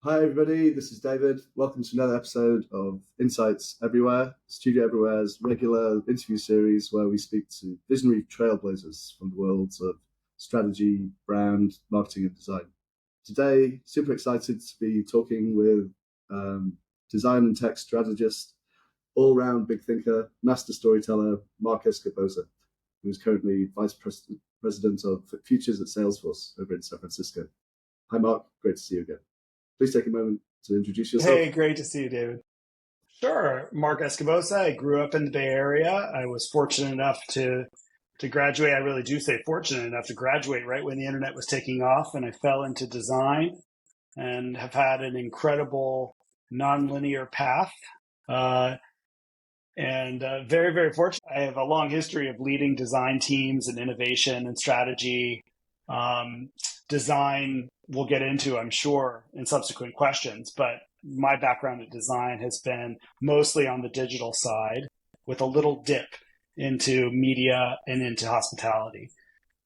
Hi, everybody. This is David. Welcome to another episode of Insights Everywhere, Studio Everywhere's regular interview series where we speak to visionary trailblazers from the worlds of strategy, brand, marketing, and design. Today, super excited to be talking with design and tech strategist, all-round big thinker, master storyteller, Marc Escobosa, who is currently Vice President of Futures at Salesforce over in San Francisco. Hi, Marc. Great to see you again. Please take a moment to introduce yourself. Hey, great to see you, David. Sure. Marc Escobosa. I grew up in the Bay Area. I was fortunate enough to graduate. I really do say fortunate enough to graduate right when the internet was taking off, and I fell into design and have had an incredible nonlinear path. Very, very fortunate. I have a long history of leading design teams and innovation and strategy. Design we'll get into, I'm sure, in subsequent questions, but my background in design has been mostly on the digital side with a little dip into media and into hospitality.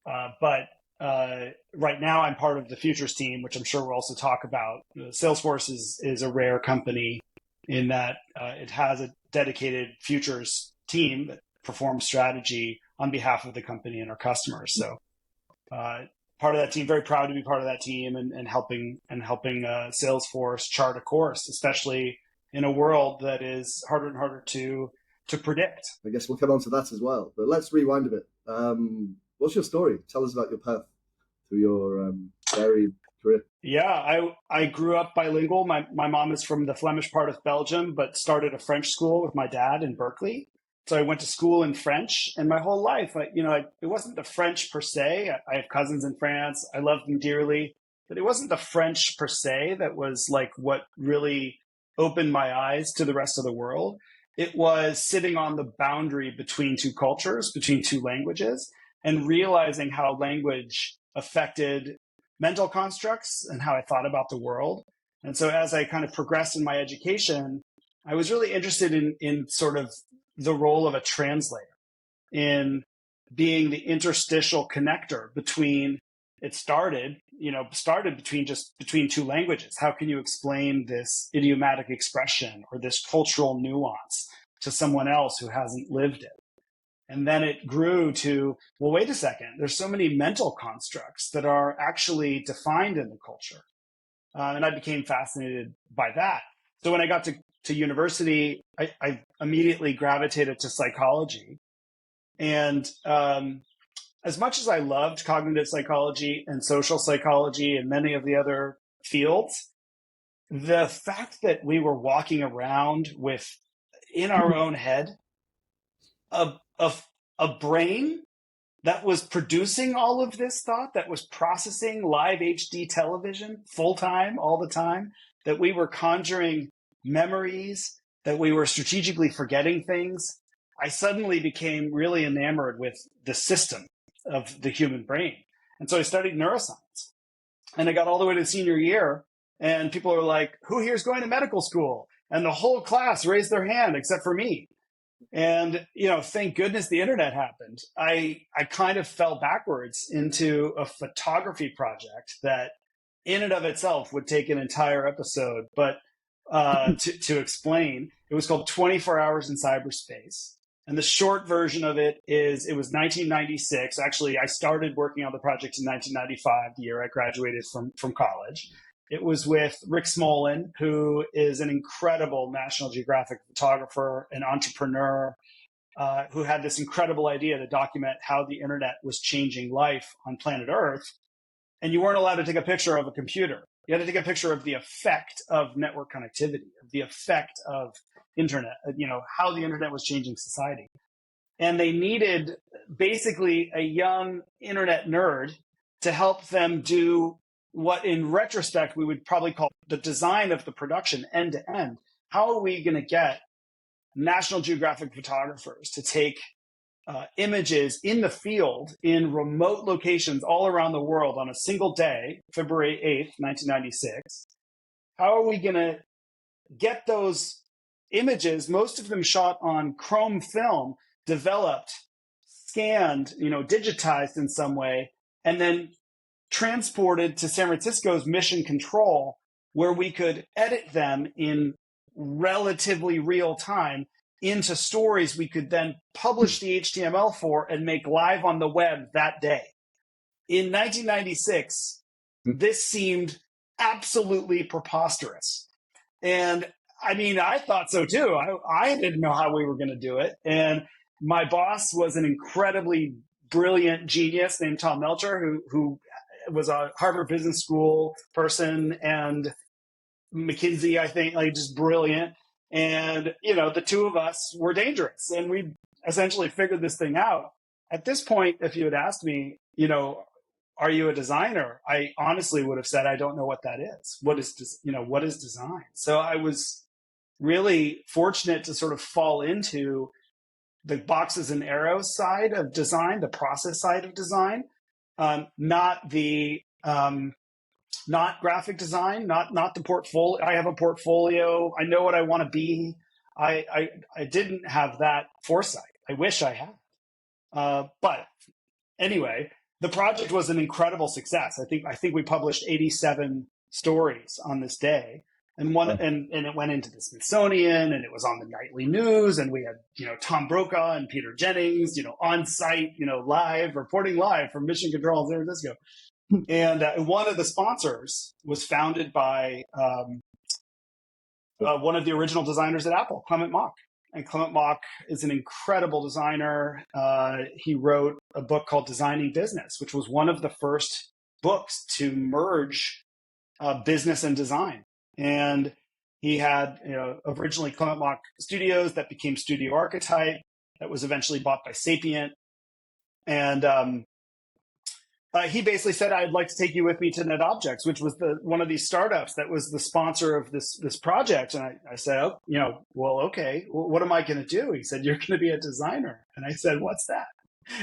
But right now I'm part of the Futures team, which I'm sure we'll also talk about. Salesforce is a rare company in that it has a dedicated Futures team that performs strategy on behalf of the company and our customers. So part of that team, very proud to be part of that team and helping Salesforce chart a course, especially in a world that is harder and harder to predict. I guess we'll come on to that as well, but let's rewind a bit. What's your story? Tell us about your path through your varied career. Yeah, I grew up bilingual. My mom is from the Flemish part of Belgium, but started a French school with my dad in Berkeley. So I went to school in French, and my whole life, it wasn't the French per se. I have cousins in France. I love them dearly, but it wasn't the French per se that was like what really opened my eyes to the rest of the world. It was sitting on the boundary between two cultures, between two languages, and realizing how language affected mental constructs and how I thought about the world. And so as I kind of progressed in my education, I was really interested in sort of the role of a translator in being the interstitial connector between between two languages. How can you explain this idiomatic expression or this cultural nuance to someone else who hasn't lived it? And then it grew to, well, wait a second, there's so many mental constructs that are actually defined in the culture. And I became fascinated by that. So when I got to university, I immediately gravitated to psychology. And as much as I loved cognitive psychology and social psychology and many of the other fields, the fact that we were walking around with, in our own head, a brain that was producing all of this thought, that was processing live HD television full time, all the time, that we were conjuring memories, that we were strategically forgetting things, I suddenly became really enamored with the system of the human brain. And so I studied neuroscience. And I got all the way to senior year, and people are like, who here is going to medical school? And the whole class raised their hand except for me. And, thank goodness the internet happened. I kind of fell backwards into a photography project that in and of itself would take an entire episode, but to explain. It was called 24 Hours in Cyberspace. And the short version of it is, it was 1996. Actually, I started working on the project in 1995, the year I graduated from college. It was with Rick Smolin, who is an incredible National Geographic photographer, an entrepreneur, who had this incredible idea to document how the internet was changing life on planet Earth. And you weren't allowed to take a picture of a computer. You had to take a picture of the effect of network connectivity, of the effect of internet, how the internet was changing society. And they needed basically a young internet nerd to help them do what in retrospect we would probably call the design of the production end to end. How are we going to get National Geographic photographers to take images in the field in remote locations all around the world on a single day, February 8th, 1996? How are we going to get those images, most of them shot on chrome film, developed, scanned, digitized in some way, and then transported to San Francisco's Mission Control where we could edit them in relatively real time into stories we could then publish the HTML for and make live on the web that day. In 1996, this seemed absolutely preposterous. And I mean, I thought so too. I didn't know how we were going to do it. And my boss was an incredibly brilliant genius named Tom Melcher, who was a Harvard Business School person and McKinsey, I think, like just brilliant. And, you know, the two of us were dangerous and we essentially figured this thing out. At this point, if you had asked me, you know, are you a designer? I honestly would have said, I don't know what that is. What is design? So I was really fortunate to sort of fall into the boxes and arrows side of design, the process side of design, not graphic design, not the portfolio. I have a portfolio. I know what I want to be. I didn't have that foresight. I wish I had. But anyway, the project was an incredible success. I think we published 87 stories on this day. And it went into the Smithsonian and it was on the nightly news. And we had, you know, Tom Brokaw and Peter Jennings, you know, on site, you know, reporting live from Mission Control in San Francisco. And one of the sponsors was founded by one of the original designers at Apple, Clement Mock. And Clement Mock is an incredible designer. He wrote a book called Designing Business, which was one of the first books to merge business and design. And he had, you know, originally Clement Mock Studios that became Studio Archetype, that was eventually bought by Sapient. And he basically said, I'd like to take you with me to NetObjects, which was one of these startups that was the sponsor of this project. And I said, oh, you know, well, okay, what am I going to do? He said, you're going to be a designer. And I said, what's that?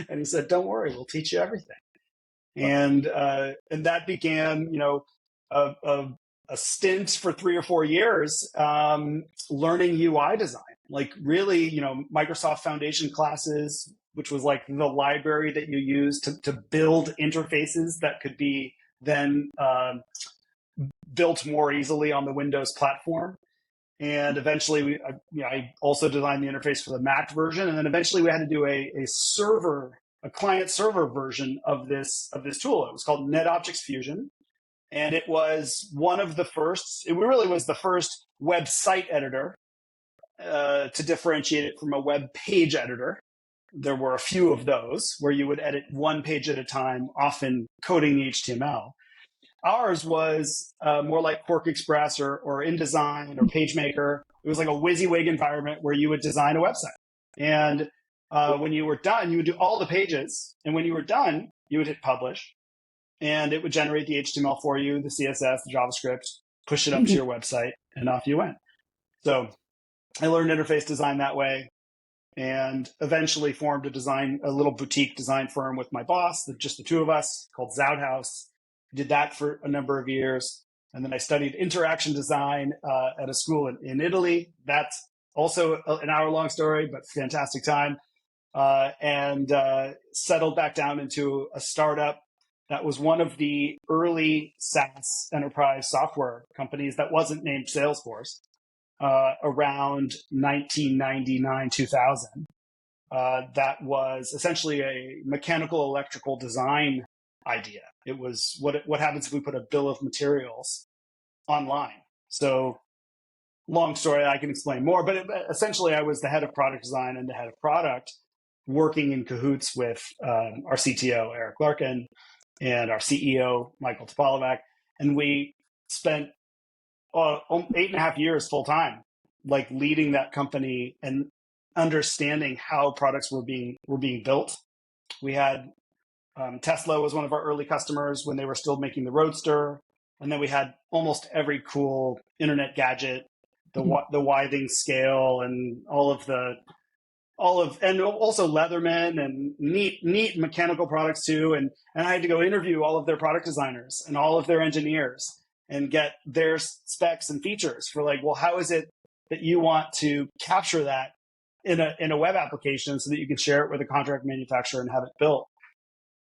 And he said, don't worry, we'll teach you everything. And that began, you know, a stint for 3 or 4 years learning UI design, like really, you know, Microsoft Foundation classes, which was like the library that you use to build interfaces that could be then built more easily on the Windows platform. And eventually, I also designed the interface for the Mac version. And then eventually we had to do a client server version of this tool. It was called NetObjects Fusion. And it was it really was the first website editor to differentiate it from a web page editor. There were a few of those where you would edit one page at a time, often coding the HTML. Ours was more like Quark Express or InDesign or PageMaker. It was like a WYSIWYG environment where you would design a website. And when you were done, you would do all the pages. And when you were done, you would hit publish. And it would generate the HTML for you, the CSS, the JavaScript, push it up to your website, and off you went. So I learned interface design that way and eventually formed a little boutique design firm with my boss, just the two of us, called Zouthouse. Did that for a number of years. And then I studied interaction design at a school in Italy. That's also an hour-long story, but fantastic time. And settled back down into a startup that was one of the early SaaS enterprise software companies that wasn't named Salesforce around 1999, 2000. That was essentially a mechanical electrical design idea. It was what happens if we put a bill of materials online. So long story, I can explain more, but essentially I was the head of product design and the head of product working in cahoots with our CTO, Eric Larkin, and our CEO, Michael Topolovac. And we spent 8.5 years full time, like leading that company and understanding how products were being built. We had Tesla was one of our early customers when they were still making the Roadster. And then we had almost every cool internet gadget, the Withings scale and and also Leatherman and neat mechanical products too. And I had to go interview all of their product designers and all of their engineers and get their specs and features for like, well, how is it that you want to capture that in a web application so that you can share it with a contract manufacturer and have it built?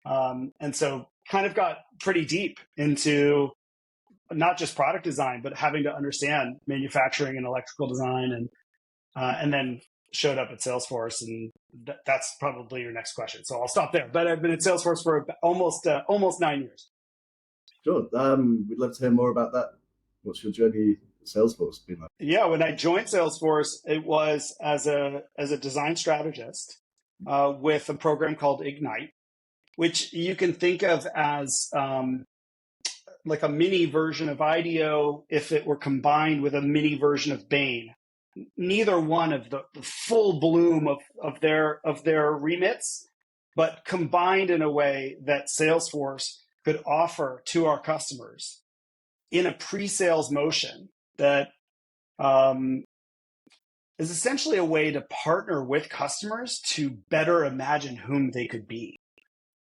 And so kind of got pretty deep into not just product design, but having to understand manufacturing and electrical design, and then showed up at Salesforce, and that's probably your next question. So I'll stop there. But I've been at Salesforce for almost 9 years. Sure. We'd love to hear more about that. What's your journey at Salesforce been like? Yeah, when I joined Salesforce, it was as a design strategist with a program called Ignite, which you can think of as like a mini version of IDEO if it were combined with a mini version of Bain. Neither one of the full bloom of their remits, but combined in a way that Salesforce could offer to our customers in a pre-sales motion that is essentially a way to partner with customers to better imagine whom they could be.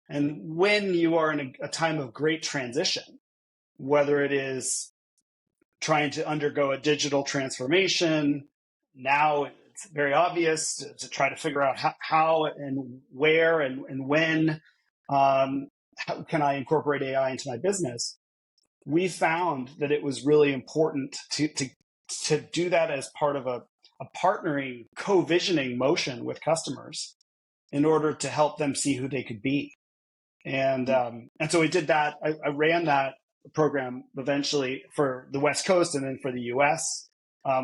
And when you are in a time of great transition, whether it is trying to undergo a digital transformation, now it's very obvious to try to figure out how and where and when how can I incorporate AI into my business. We found that it was really important to do that as part of a partnering, co-visioning motion with customers in order to help them see who they could be. And so we did that. I ran that program eventually for the West Coast and then for the US.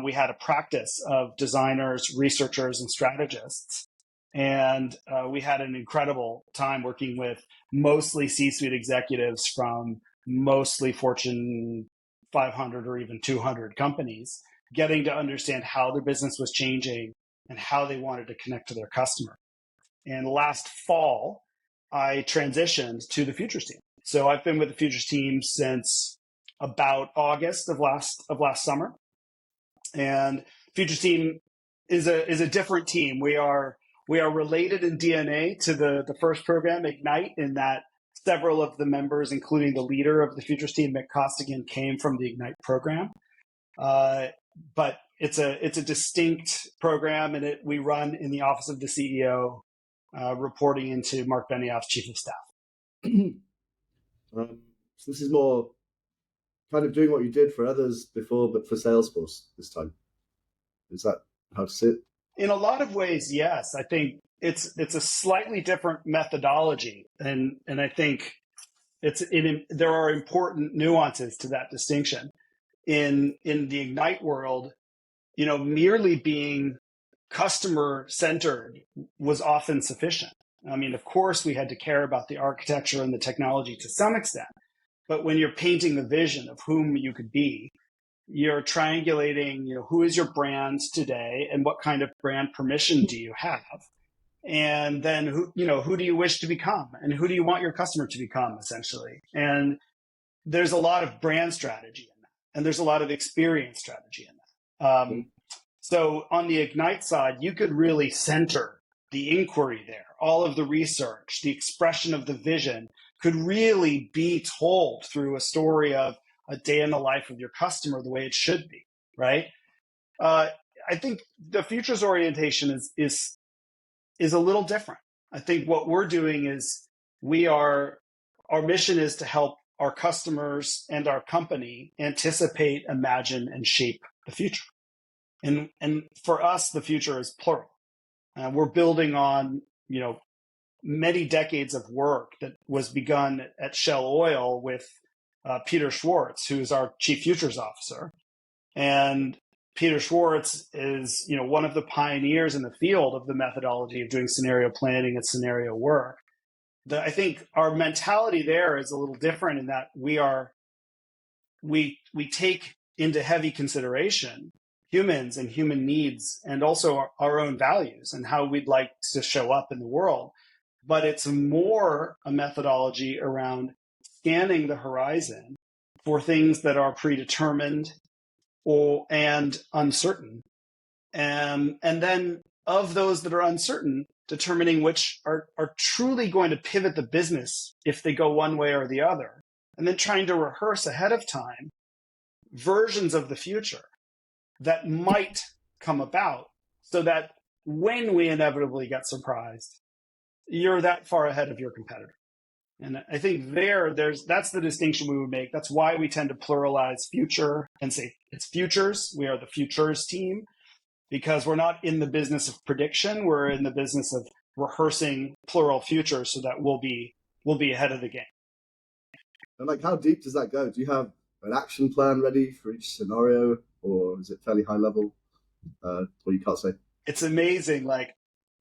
We had a practice of designers, researchers, and strategists. And we had an incredible time working with mostly C-suite executives from mostly Fortune 500 or even 200 companies, getting to understand how their business was changing and how they wanted to connect to their customer. And last fall, I transitioned to the Futures team. So I've been with the Futures team since about August of last summer. And Futures team is a different team. We are related in DNA to the first program, Ignite, in that several of the members, including the leader of the Futures team, Mick Costigan, came from the Ignite program. But it's a distinct program, and we run in the office of the CEO, reporting into Mark Benioff's chief of staff. So this is more kind of doing what you did for others before, but for Salesforce this time. Is that how to see it? In a lot of ways, yes. I think it's a slightly different methodology, and I think there are important nuances to that distinction. In the Ignite world, merely being customer centered was often sufficient. I mean, of course, we had to care about the architecture and the technology to some extent, but when you're painting the vision of whom you could be, you're triangulating, who is your brand today and what kind of brand permission do you have? And then who do you wish to become and who do you want your customer to become, essentially? And there's a lot of brand strategy in that, and there's a lot of experience strategy in that. So on the Ignite side, you could really center the inquiry there. All of the research, the expression of the vision could really be told through a story of a day in the life of your customer the way it should be, right? I think the futures orientation is a little different. I think what we're doing is our mission is to help our customers and our company anticipate, imagine, and shape the future. And for us, the future is plural. We're building on, many decades of work that was begun at Shell Oil with Peter Schwartz, who's our chief futures officer. And Peter Schwartz is, one of the pioneers in the field of the methodology of doing scenario planning and scenario work. I think our mentality there is a little different in that we take into heavy consideration humans and human needs, and also our own values and how we'd like to show up in the world. But it's more a methodology around scanning the horizon for things that are predetermined and uncertain. And then of those that are uncertain, determining which are truly going to pivot the business if they go one way or the other. And then trying to rehearse ahead of time versions of the future that might come about so that when we inevitably get surprised, you're that far ahead of your competitor. And I think that's the distinction we would make. That's why we tend to pluralize future and say it's futures. We are the futures team because we're not in the business of prediction. We're in the business of rehearsing plural futures so that we'll be ahead of the game. And like, how deep does that go? Do you have an action plan ready for each scenario, or is it fairly high level? Or you can't say? It's amazing. Like,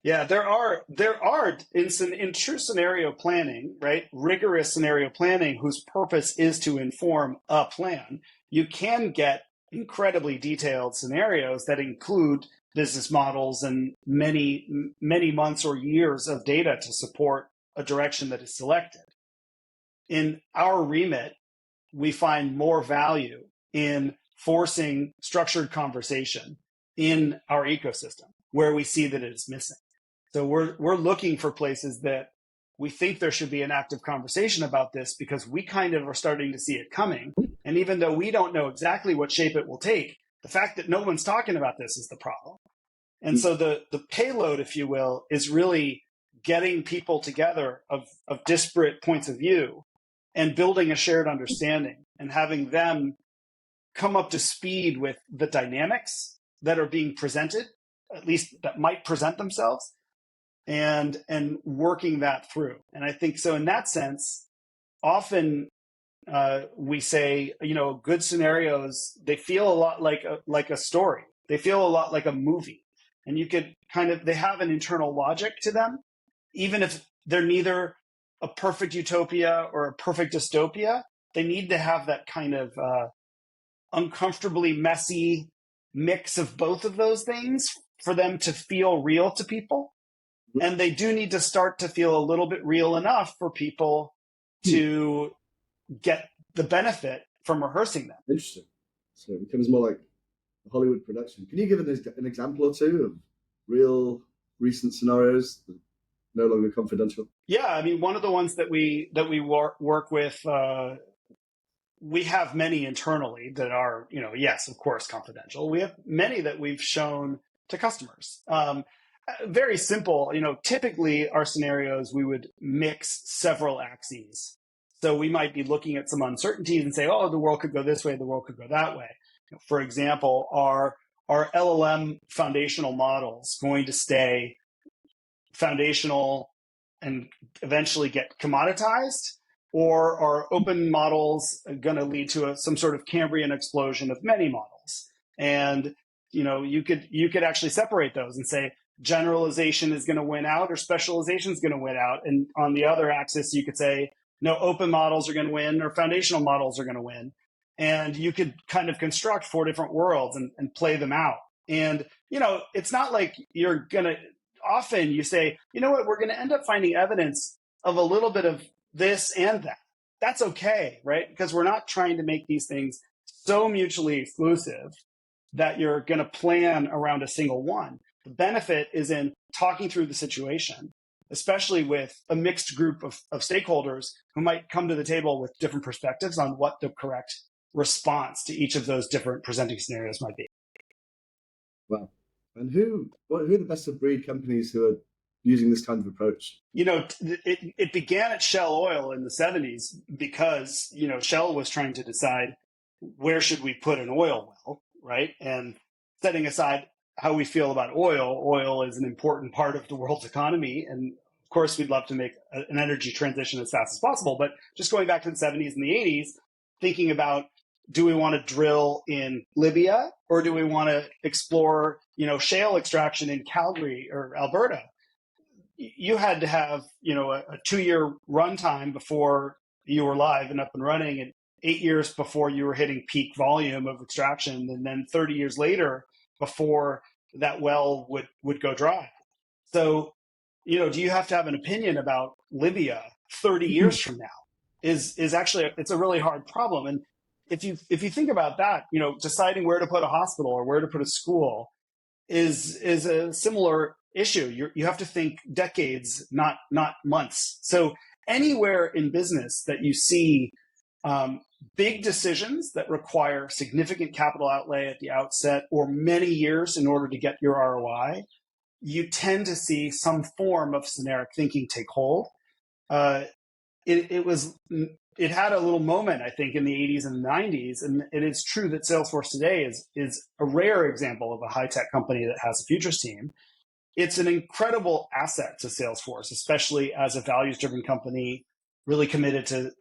yeah, there are in true scenario planning, right? Rigorous scenario planning whose purpose is to inform a plan. You can get incredibly detailed scenarios that include business models and many months or years of data to support a direction that is selected. In our remit, we find more value in forcing structured conversation in our ecosystem where we see that it is missing. So we're looking for places that we think there should be an active conversation about this because we kind of are starting to see it coming. And even though we don't know exactly what shape it will take, the fact that no one's talking about this is the problem. And so the payload, if you will, is really getting people together of disparate points of view and building a shared understanding and having them come up to speed with the dynamics that are being presented, at least that might present themselves, and working that through. And I think so in that sense, often we say, good scenarios, they feel a lot like a story. They feel a lot like a movie. And you could they have an internal logic to them, even if they're neither a perfect utopia or a perfect dystopia. They need to have that kind of uncomfortably messy mix of both of those things for them to feel real to people. And they do need to start to feel a little bit real enough for people to get the benefit from rehearsing them. Interesting. So it becomes more like a Hollywood production. Can you give an example or two of real recent scenarios that are no longer confidential? Yeah, I mean, one of the ones that we work with, we have many internally that are, yes, of course, confidential. We have many that we've shown to customers. Very simple, typically our scenarios, we would mix several axes. So we might be looking at some uncertainties and say, oh, the world could go this way, the world could go that way. For example, are LLM foundational models going to stay foundational and eventually get commoditized? Or are open models going to lead to some sort of Cambrian explosion of many models? And you could actually separate those and say generalization is going to win out or specialization is going to win out. And on the other axis, you could say, no, open models are going to win or foundational models are going to win. And you could kind of construct 4 different worlds and play them out. And, it's not like you're going to, often you say, you know what, we're going to end up finding evidence of a little bit of this and that. That's okay, right? Because we're not trying to make these things so mutually exclusive that you're going to plan around a single one. The benefit is in talking through the situation, especially with a mixed group of stakeholders who might come to the table with different perspectives on what the correct response to each of those different presenting scenarios might be. Wow. And who are the best of breed companies who are using this kind of approach? It began at Shell Oil in the 70s because, Shell was trying to decide where should we put an oil well, right? And setting aside how we feel about oil is an important part of the world's economy. And of course, we'd love to make an energy transition as fast as possible. But just going back to the 70s and the 80s, thinking about, do we want to drill in Libya or do we want to explore, shale extraction in Calgary or Alberta? You had to have, a 2-year runtime before you were live and up and running, and 8 years before you were hitting peak volume of extraction, and then 30 years later before that well would go dry. So, do you have to have an opinion about Libya 30 years from now? Is actually, it's a really hard problem. And if you think about that, deciding where to put a hospital or where to put a school is a similar issue. You have to think decades, not months. So anywhere in business that you see big decisions that require significant capital outlay at the outset or many years in order to get your ROI, you tend to see some form of scenaric thinking take hold. it had a little moment, I think, in the 80s and 90s. And it is true that Salesforce today is a rare example of a high-tech company that has a futures team. It's an incredible asset to Salesforce, especially as a values-driven company really committed to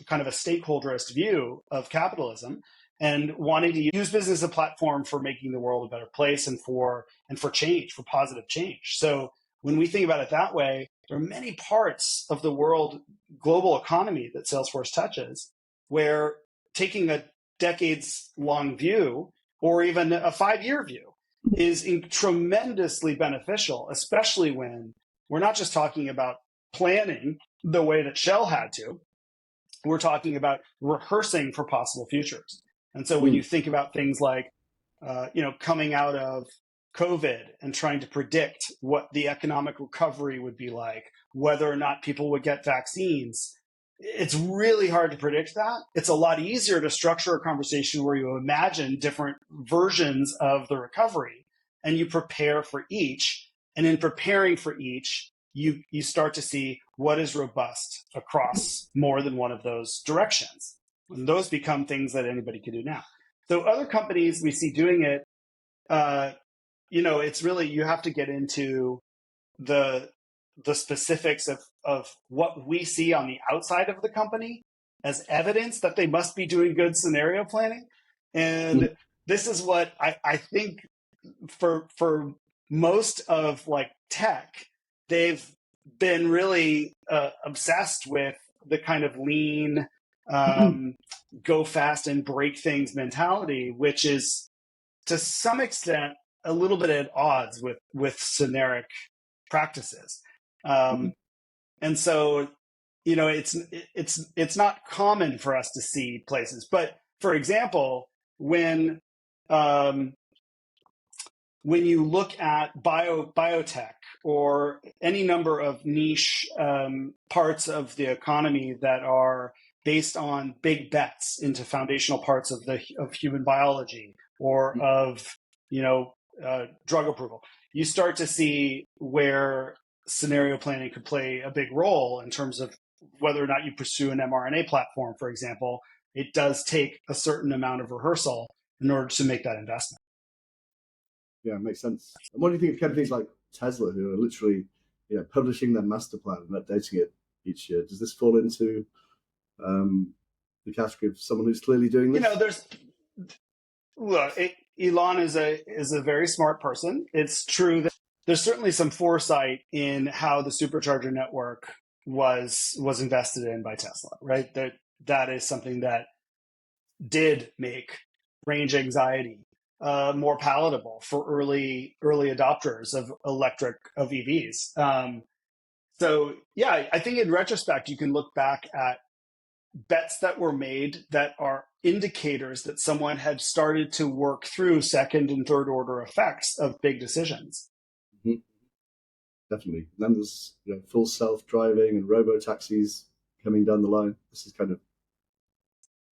kind of a stakeholderist view of capitalism and wanting to use business as a platform for making the world a better place and for change, for positive change. So when we think about it that way, there are many parts of the world global economy that Salesforce touches where taking a decades-long view or even a 5-year view is tremendously beneficial, especially when we're not just talking about planning the way that Shell had to, we're talking about rehearsing for possible futures. And so when you think about things like, coming out of COVID and trying to predict what the economic recovery would be like, whether or not people would get vaccines, it's really hard to predict that. It's a lot easier to structure a conversation where you imagine different versions of the recovery and you prepare for each. And in preparing for each, you start to see what is robust across more than one of those directions. And those become things that anybody can do now. So other companies we see doing it, it's really, you have to get into the specifics of what we see on the outside of the company as evidence that they must be doing good scenario planning. And this is what I think for most of like tech, they've been really obsessed with the kind of lean, go fast and break things mentality, which is to some extent a little bit at odds with Syneric practices. And so, it's not common for us to see places. But for example, when you look at biotech or any number of niche parts of the economy that are based on big bets into foundational parts of human biology or of drug approval, you start to see where scenario planning could play a big role in terms of whether or not you pursue an mRNA platform, for example. It does take a certain amount of rehearsal in order to make that investment. Yeah, it makes sense. And what do you think of companies like Tesla, who are literally, publishing their master plan and updating it each year? Does this fall into the category of someone who's clearly doing this? Elon is a very smart person. It's true that there's certainly some foresight in how the supercharger network was invested in by Tesla, right? That is something that did make range anxiety more palatable for early adopters of EVs. So yeah, I think in retrospect, you can look back at bets that were made that are indicators that someone had started to work through second and third order effects of big decisions. Mm-hmm. Definitely. And then there's full self-driving and robo-taxis coming down the line. This is kind of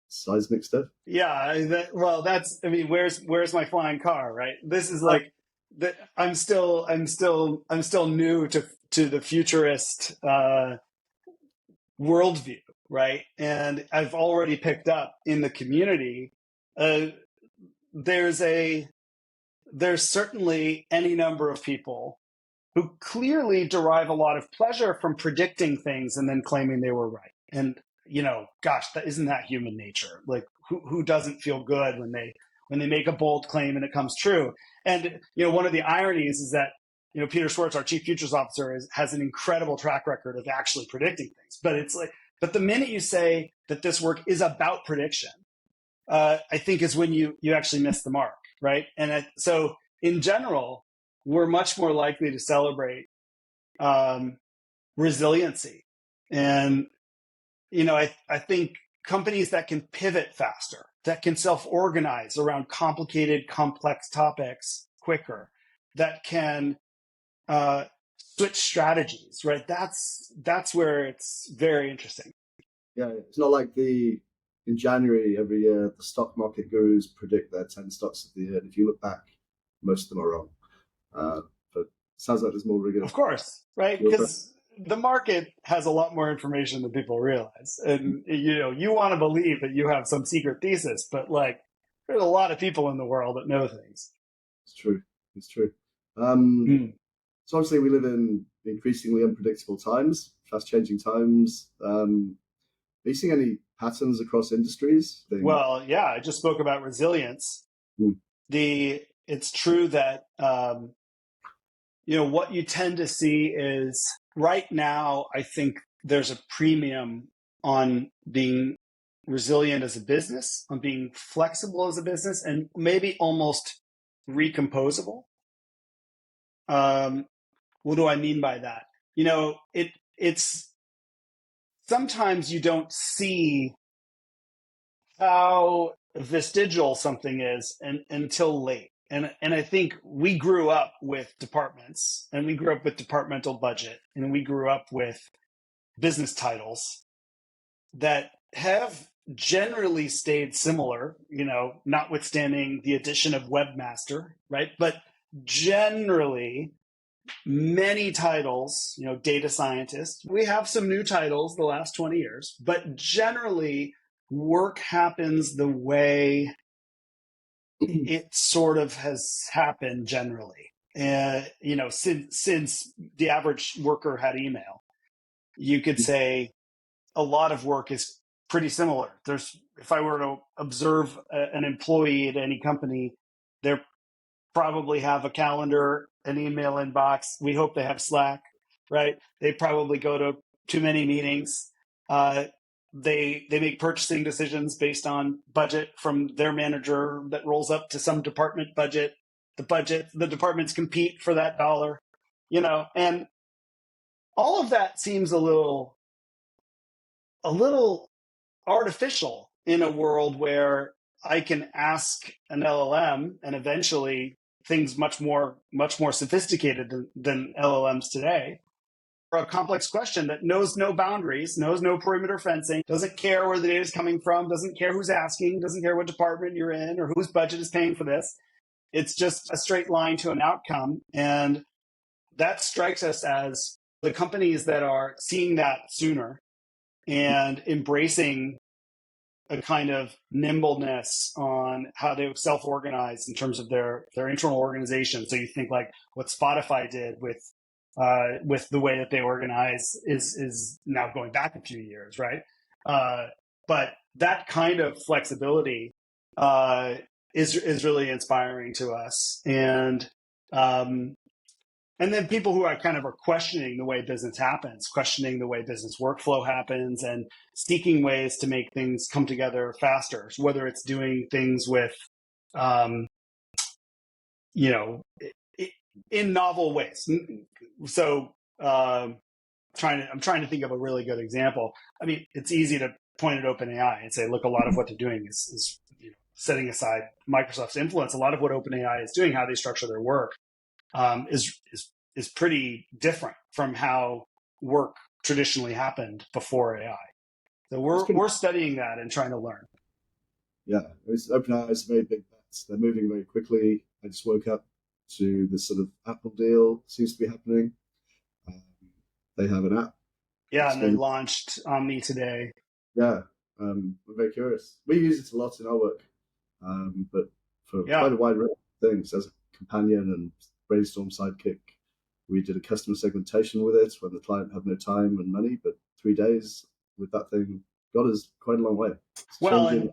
seismic stuff. Yeah, where's my flying car, right? This is like that. I'm still new to the futurist worldview, right? And I've already picked up in the community. There's certainly any number of people who clearly derive a lot of pleasure from predicting things and then claiming they were right. And gosh, isn't that human nature? Like, who doesn't feel good when they make a bold claim and it comes true? And one of the ironies is that Peter Schwartz, our chief futures officer, has an incredible track record of actually predicting things. But the minute you say that this work is about prediction, I think is when you actually miss the mark, right? And so in general, we're much more likely to celebrate resiliency. And I think companies that can pivot faster, that can self-organize around complicated, complex topics quicker, that can switch strategies, right? That's where it's very interesting. Yeah, it's not like in January every year, the stock market gurus predict their 10 stocks of the year. And if you look back, most of them are wrong. But it sounds like there's more rigor. Of course, right? Because the market has a lot more information than people realize. And, you want to believe that you have some secret thesis, but like, there's a lot of people in the world that know things. It's true. It's true. Um, Mm. so obviously we live in increasingly unpredictable times, fast-changing times. Are you seeing any patterns across industries? Well, yeah, I just spoke about resilience. Mm. It's true that, what you tend to see is right now, I think there's a premium on being resilient as a business, on being flexible as a business, and maybe almost recomposable. What do I mean by that? It's sometimes you don't see how vestigial something is until late. And I think we grew up with departments, and we grew up with departmental budget, and we grew up with business titles that have generally stayed similar, notwithstanding the addition of webmaster, right? But generally, many titles, data scientist. We have some new titles the last 20 years, but generally, work happens the way it sort of has happened generally. Since the average worker had email, you could say a lot of work is pretty similar. If I were to observe an employee at any company, they probably have a calendar, an email inbox. We hope they have Slack, right? They probably go to too many meetings. They make purchasing decisions based on budget from their manager that rolls up to some department budget. The departments compete for that dollar, and all of that seems a little artificial in a world where I can ask an LLM and eventually things much more sophisticated than LLMs today, or a complex question that knows no boundaries, knows no perimeter fencing, doesn't care where the data is coming from, doesn't care who's asking, doesn't care what department you're in or whose budget is paying for this. It's just a straight line to an outcome. And that strikes us as the companies that are seeing that sooner and embracing a kind of nimbleness on how to self-organize in terms of their internal organization. So you think like what Spotify did with the way that they organize is now going back a few years, right? But that kind of flexibility is really inspiring to us, and then people who are kind of questioning the way business happens, questioning the way business workflow happens, and seeking ways to make things come together faster. So whether it's doing things with, in novel ways. So I'm trying to think of a really good example. I mean, it's easy to point at OpenAI and say, look, a lot of what they're doing is setting aside Microsoft's influence. A lot of what OpenAI is doing, how they structure their work, is pretty different from how work traditionally happened before AI. So we're studying that and trying to learn. Yeah, OpenAI is very big bets. They're moving very quickly. I just woke up to this sort of Apple deal seems to be happening. They have an app. Yeah, and they launched Omni today. Yeah, I'm very curious. We use it a lot in our work, but for quite a wide range of things as a companion and brainstorm sidekick. We did a customer segmentation with it when the client had no time and money, but 3 days with that thing got us quite a long way. Well, and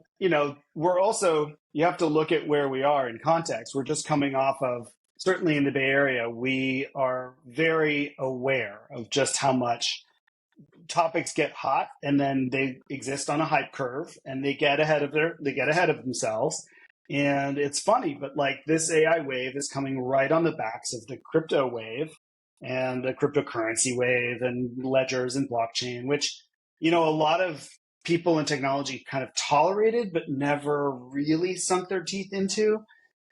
we're also, you have to look at where we are in context. We're just coming off of, certainly in the Bay Area, we are very aware of just how much topics get hot and then they exist on a hype curve and they get ahead of themselves. And it's funny, but like this AI wave is coming right on the backs of the crypto wave and the cryptocurrency wave and ledgers and blockchain, which, a lot of people in technology kind of tolerated, but never really sunk their teeth into.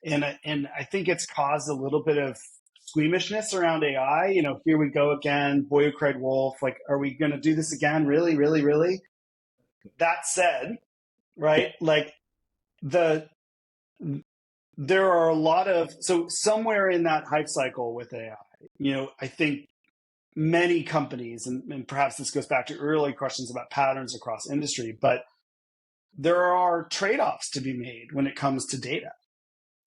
And I think it's caused a little bit of squeamishness around AI. Here we go again, boy who cried wolf. Like, are we going to do this again? Really, really, really? That said, right? Like there are a lot of, so somewhere in that hype cycle with AI, I think many companies, and perhaps this goes back to early questions about patterns across industry, but there are trade-offs to be made when it comes to data.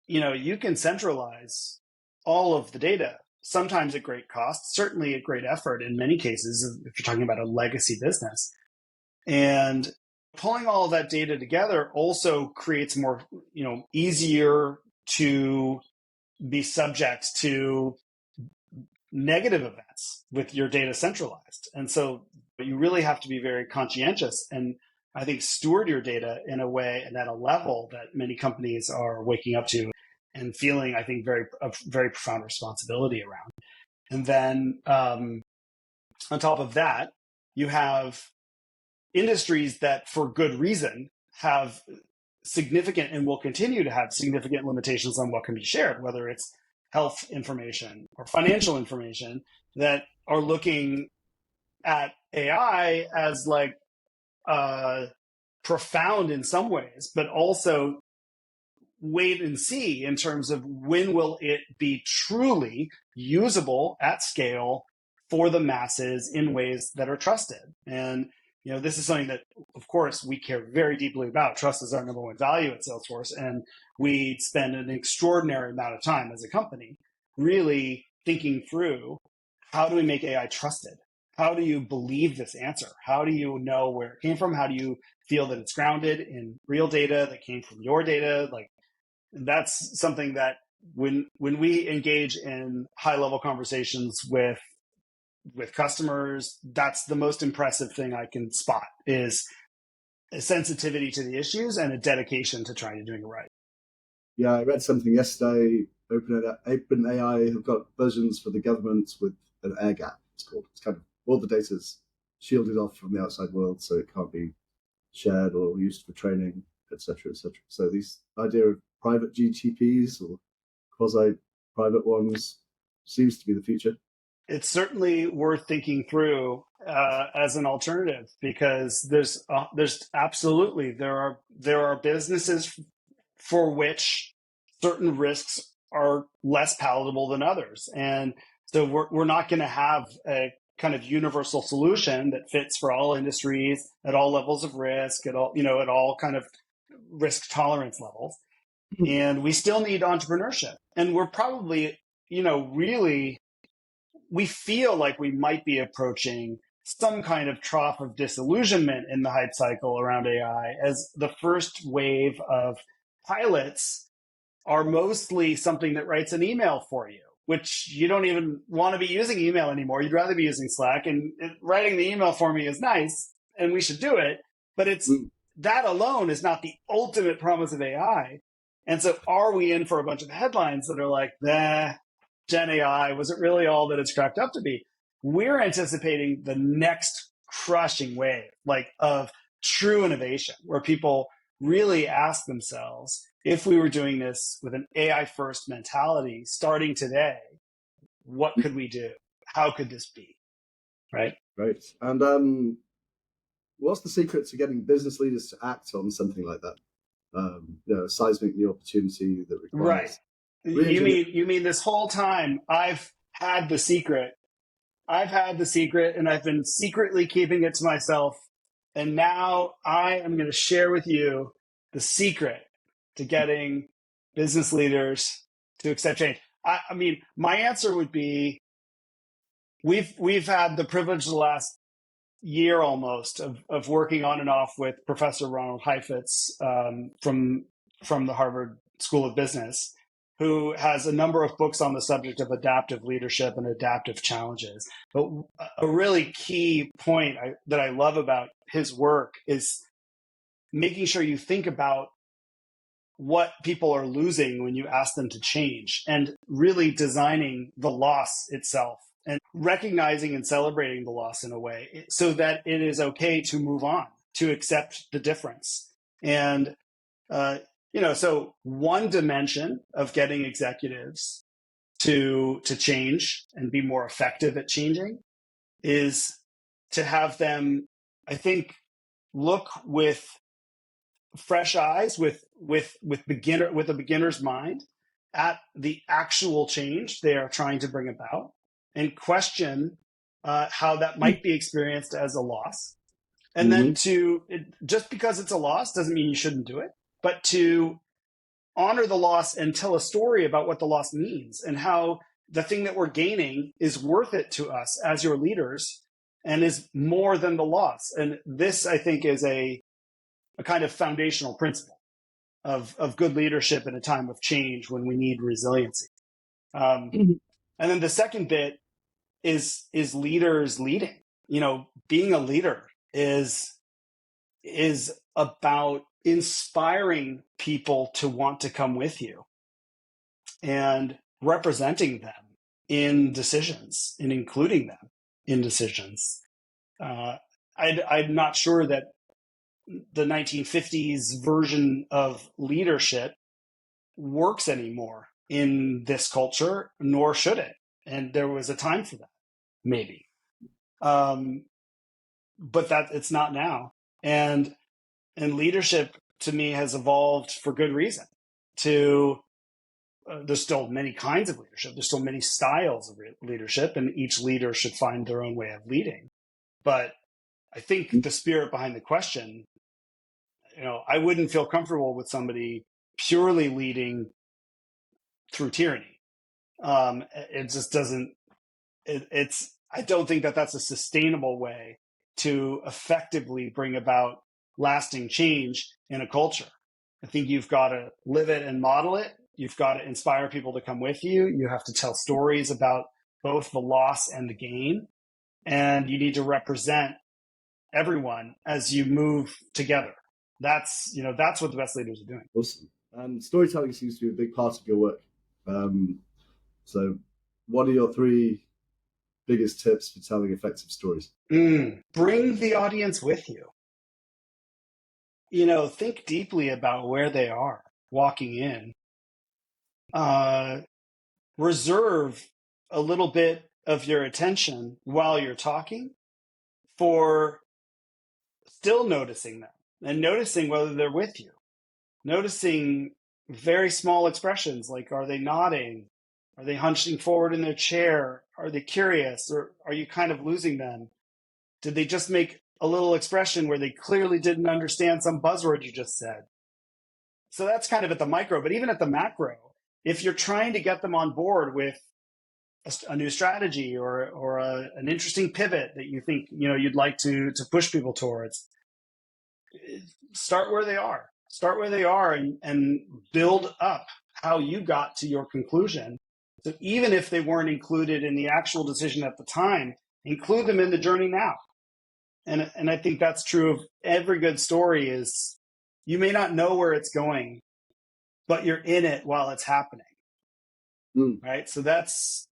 You can centralize all of the data, sometimes at great cost, certainly at great effort in many cases, if you're talking about a legacy business. And pulling all of that data together also creates more, easier to be subject to negative events with your data centralized. And so you really have to be very conscientious and I think steward your data in a way and at a level that many companies are waking up to and feeling, I think, a very profound responsibility around. And then on top of that, you have industries that, for good reason, have significant and will continue to have significant limitations on what can be shared, whether it's health information or financial information, that are looking at AI as like profound in some ways, but also wait and see in terms of when will it be truly usable at scale for the masses in ways that are trusted. And this is something that, of course, we care very deeply about. Trust is our number one value at Salesforce, and we spend an extraordinary amount of time as a company really thinking through, how do we make AI trusted? How do you believe this answer? How do you know where it came from? How do you feel that it's grounded in real data that came from your data? Like, that's something that when we engage in high-level conversations with customers, that's the most impressive thing I can spot, is a sensitivity to the issues and a dedication to trying to doing it right. Yeah, I read something yesterday. OpenAI have got versions for the government with an air gap, it's called. It's kind of all the data's shielded off from the outside world, so it can't be shared or used for training, etc., etc. So this idea of private GTPs or quasi-private ones seems to be the future. It's certainly worth thinking through as an alternative, because there's absolutely there are businesses for which certain risks are less palatable than others, and so we're not going to have a kind of universal solution that fits for all industries at all levels of risk, at all kind of risk tolerance levels, and we still need entrepreneurship, and we're probably really. We feel like we might be approaching some kind of trough of disillusionment in the hype cycle around AI, as the first wave of pilots are mostly something that writes an email for you, which you don't even want to be using email anymore. You'd rather be using Slack, and writing the email for me is nice and we should do it. But that alone is not the ultimate promise of AI. And so are we in for a bunch of headlines that are like, Gen AI, was it really all that it's cracked up to be? We're anticipating the next crushing wave, like of true innovation, where people really ask themselves, if we were doing this with an AI first mentality starting today, what could we do? How could this be? Right? Right. And what's the secret to getting business leaders to act on something like that? Seismic new opportunity that requires... Right. You mean this whole time I've had the secret, and I've been secretly keeping it to myself. And now I am going to share with you the secret to getting business leaders to accept change. I mean, my answer would be, we've had the privilege the last year almost of working on and off with Professor Ronald Heifetz from the Harvard School of Business, who has a number of books on the subject of adaptive leadership and adaptive challenges. But a really key point that I love about his work is making sure you think about what people are losing when you ask them to change, and really designing the loss itself and recognizing and celebrating the loss in a way so that it is okay to move on, to accept the difference. And so one dimension of getting executives to change and be more effective at changing is to have them, I think, look with fresh eyes, with a beginner's mind, at the actual change they are trying to bring about, and question how that might be experienced as a loss. And Mm-hmm. then just because it's a loss doesn't mean you shouldn't do it, but to honor the loss and tell a story about what the loss means and how the thing that we're gaining is worth it to us as your leaders and is more than the loss. And this, I think, is a kind of foundational principle of good leadership in a time of change when we need resiliency. And then the second bit is leaders leading. Being a leader is about inspiring people to want to come with you and representing them in decisions and including them in decisions. I'm not sure that the 1950s version of leadership works anymore in this culture, nor should it. And there was a time for that, maybe. But that it's not now. And leadership to me has evolved for good reason. There's still many kinds of leadership. There's still many styles of leadership, and each leader should find their own way of leading. But I think the spirit behind the question, I wouldn't feel comfortable with somebody purely leading through tyranny. It just doesn't. I don't think that that's a sustainable way to effectively bring about lasting change in a culture. I think you've got to live it and model it. You've got to inspire people to come with you. You have to tell stories about both the loss and the gain. And you need to represent everyone as you move together. That's what the best leaders are doing. Awesome. And storytelling seems to be a big part of your work. So what are your 3 biggest tips for telling effective stories? Bring the audience with you. Think deeply about where they are walking in. Reserve a little bit of your attention while you're talking for still noticing them and noticing whether they're with you. Noticing very small expressions like, are they nodding? Are they hunching forward in their chair? Are they curious? Or are you kind of losing them? Did they just make a little expression where they clearly didn't understand some buzzword you just said? So that's kind of at the micro, but even at the macro, if you're trying to get them on board with a new strategy or an interesting pivot that you think you'd like to push people towards, start where they are. Start where they are and build up how you got to your conclusion. So even if they weren't included in the actual decision at the time, include them in the journey now. And I think that's true of every good story. Is you may not know where it's going, but you're in it while it's happening. Right? So that's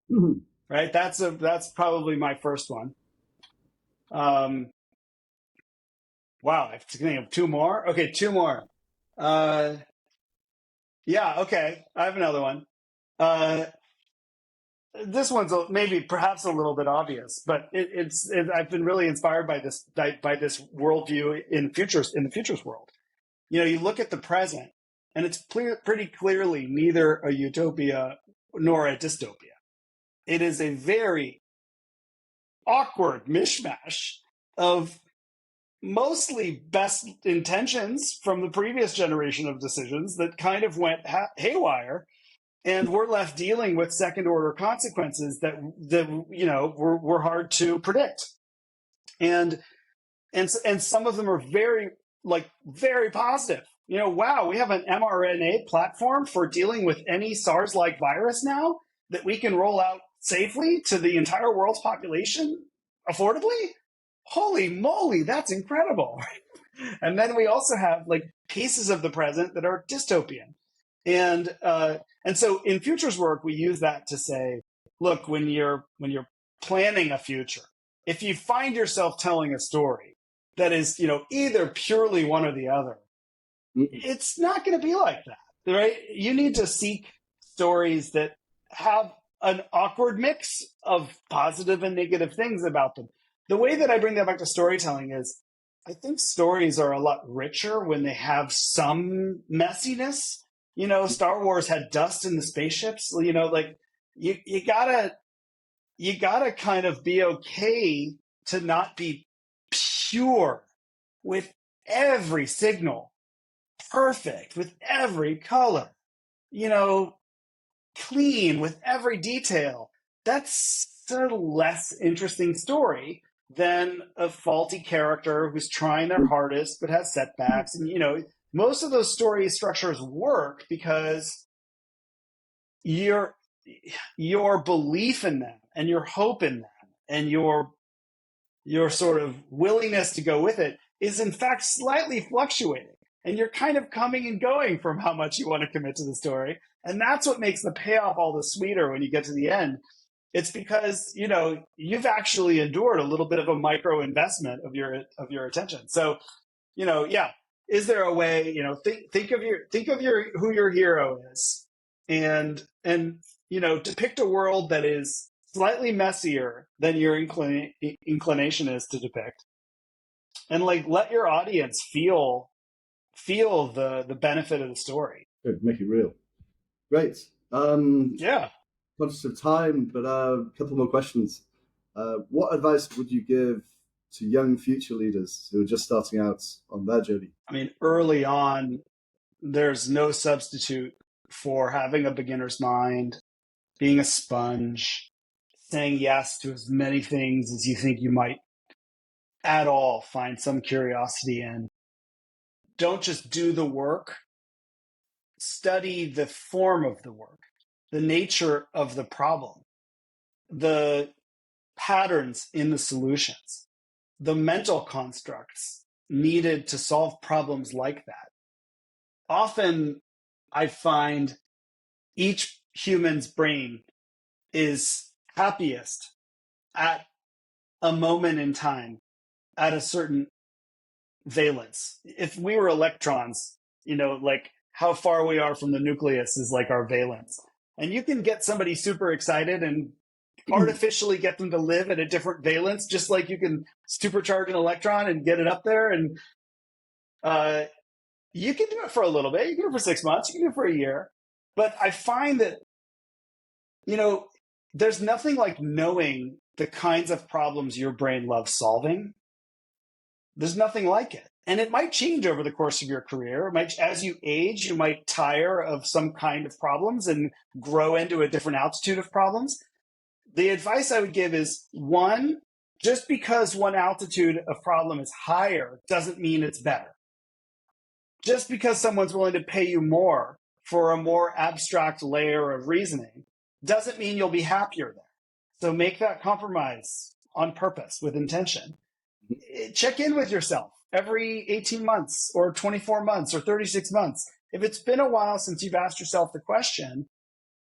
right. That's probably my first one. Wow, I'm thinking of 2 more. Okay, 2 more. Yeah, okay. I have another one. This one's perhaps a little bit obvious, but I've been really inspired by this worldview in the futures world. You look at the present, and it's pretty clearly neither a utopia nor a dystopia. It is a very awkward mishmash of mostly best intentions from the previous generation of decisions that kind of went haywire, and we're left dealing with second order consequences that were hard to predict, and some of them are very positive. Wow, we have an mRNA platform for dealing with any SARS-like virus now that we can roll out safely to the entire world's population affordably. Holy moly, that's incredible. And then we also have pieces of the present that are dystopian. And so in futures work, we use that to say, look, when you're planning a future, if you find yourself telling a story that is, either purely one or the other, it's not going to be like that, right? You need to seek stories that have an awkward mix of positive and negative things about them. The way that I bring that back to storytelling is I think stories are a lot richer when they have some messiness. Star Wars had dust in the spaceships. You gotta you got to kind of be okay to not be pure with every signal, perfect with every color, you know, clean with every detail. That's a less interesting story than a faulty character who's trying their hardest but has setbacks. And, you know, most of those story structures work because your belief in them and your hope in them and your sort of willingness to go with it is in fact slightly fluctuating. And you're kind of coming and going from how much you want to commit to the story. And that's what makes the payoff all the sweeter when you get to the end. It's because, you know, you've actually endured a little bit of a micro investment of your attention. So, you know, yeah, is there a way, you know, think of your who your hero is, and you know, depict a world that is slightly messier than your inclination is to depict, and like let your audience feel the benefit of the story. Good, make it real. Great. Yeah. Conscious of time, but a couple more questions. What advice would you give to young future leaders who are just starting out on their journey? I mean, early on, there's no substitute for having a beginner's mind, being a sponge, saying yes to as many things as you think you might at all find some curiosity in. Don't just do the work, study the form of the work, the nature of the problem, the patterns in the solutions, the mental constructs needed to solve problems like that. Often I find each human's brain is happiest at a moment in time, at a certain valence. If we were electrons, you know, like how far we are from the nucleus is like our valence. And you can get somebody super excited and artificially get them to live at a different valence, just like you can supercharge an electron and get it up there. And you can do it for a little bit. You can do it for 6 months. You can do it for a year. But I find that, you know, there's nothing like knowing the kinds of problems your brain loves solving. There's nothing like it. And it might change over the course of your career. It might, as you age, you might tire of some kind of problems and grow into a different altitude of problems. The advice I would give is, one, just because one altitude of problem is higher doesn't mean it's better. Just because someone's willing to pay you more for a more abstract layer of reasoning doesn't mean you'll be happier there. So make that compromise on purpose with intention. Check in with yourself every 18 months or 24 months or 36 months. If it's been a while since you've asked yourself the question,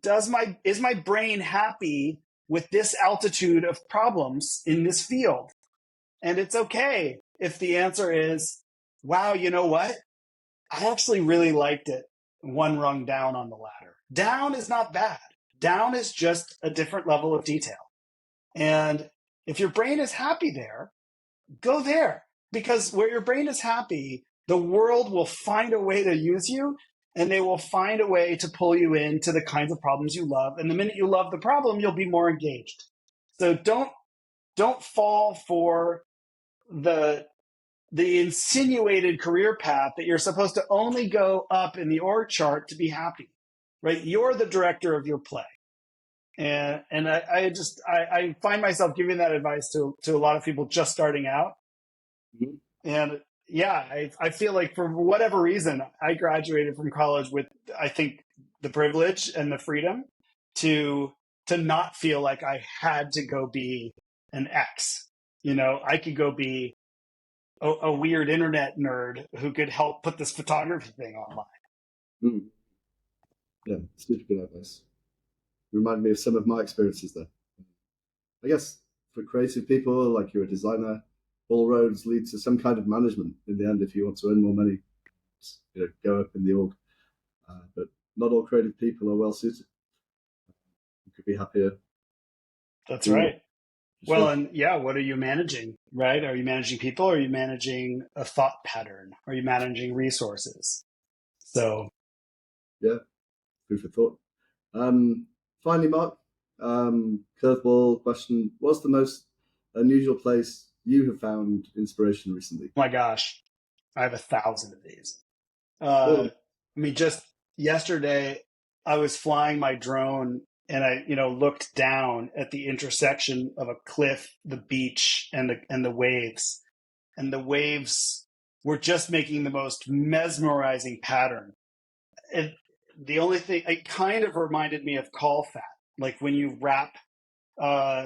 is my brain happy with this altitude of problems in this field? And it's okay if the answer is, wow, you know what? I actually really liked it one rung down on the ladder. Down is not bad. Down is just a different level of detail. And if your brain is happy there, go there. Because where your brain is happy, the world will find a way to use you, and they will find a way to pull you into the kinds of problems you love. And the minute you love the problem, you'll be more engaged. So don't fall for the insinuated career path that you're supposed to only go up in the org chart to be happy, right? You're the director of your play. And I find myself giving that advice to a lot of people just starting out. Mm-hmm. And yeah, I feel like for whatever reason, I graduated from college with, I think, the privilege and the freedom to not feel like I had to go be an X. You know, I could go be a weird internet nerd who could help put this photography thing online. Mm. Yeah, super good advice. Remind me of some of my experiences there. I guess for creative people, like you're a designer, all roads lead to some kind of management in the end if you want to earn more money. You know, go up in the org. But not all creative people are well suited. You could be happier. That's right. Well, sure. And yeah, what are you managing, right? Are you managing people? Or are you managing a thought pattern? Are you managing resources? So, yeah, food for thought. Finally, Marc, curveball question. What's the most unusual place you have found inspiration recently? Oh my gosh, I have 1,000 of these. Cool. Just yesterday, I was flying my drone and I, looked down at the intersection of a cliff, the beach, and the waves. And the waves were just making the most mesmerizing pattern. And the only thing, it kind of reminded me of caul fat, like when you wrap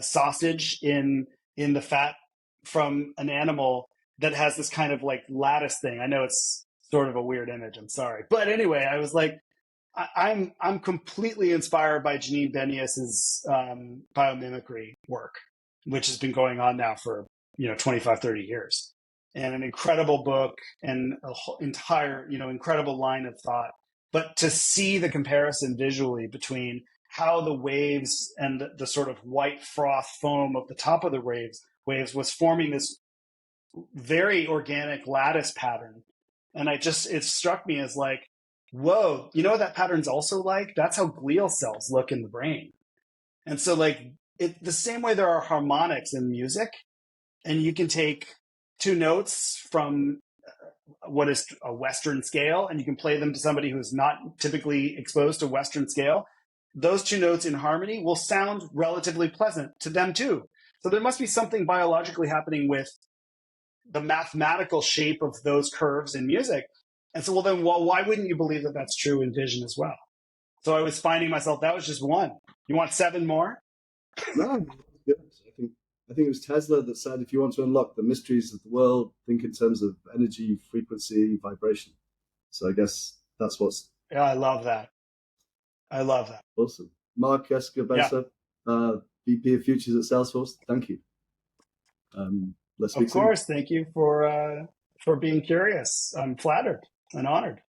sausage in the fat from an animal that has this kind of like lattice thing. I know it's sort of a weird image. I'm sorry, but anyway, I was like, I'm completely inspired by Janine Benias's biomimicry work, which has been going on now for 25, 30 years, and an incredible book and a whole entire incredible line of thought. But to see the comparison visually between how the waves and the sort of white froth foam of the top of the waves was forming this very organic lattice pattern. And it struck me as like, whoa, you know what that pattern's also like? That's how glial cells look in the brain. And so like the same way there are harmonics in music, and you can take two notes from what is a Western scale, and you can play them to somebody who's not typically exposed to Western scale. Those two notes in harmony will sound relatively pleasant to them too. So there must be something biologically happening with the mathematical shape of those curves in music. And so, why wouldn't you believe that that's true in vision as well? So I was finding myself, that was just one. You want 7 more? No, good. I think it was Tesla that said, if you want to unlock the mysteries of the world, think in terms of energy, frequency, vibration. So I guess that's what's... Yeah, I love that. Awesome. Marc Escobosa, VP of Futures at Salesforce. Thank you. Let's speak Of course. Thank you for being curious. I'm flattered and honored.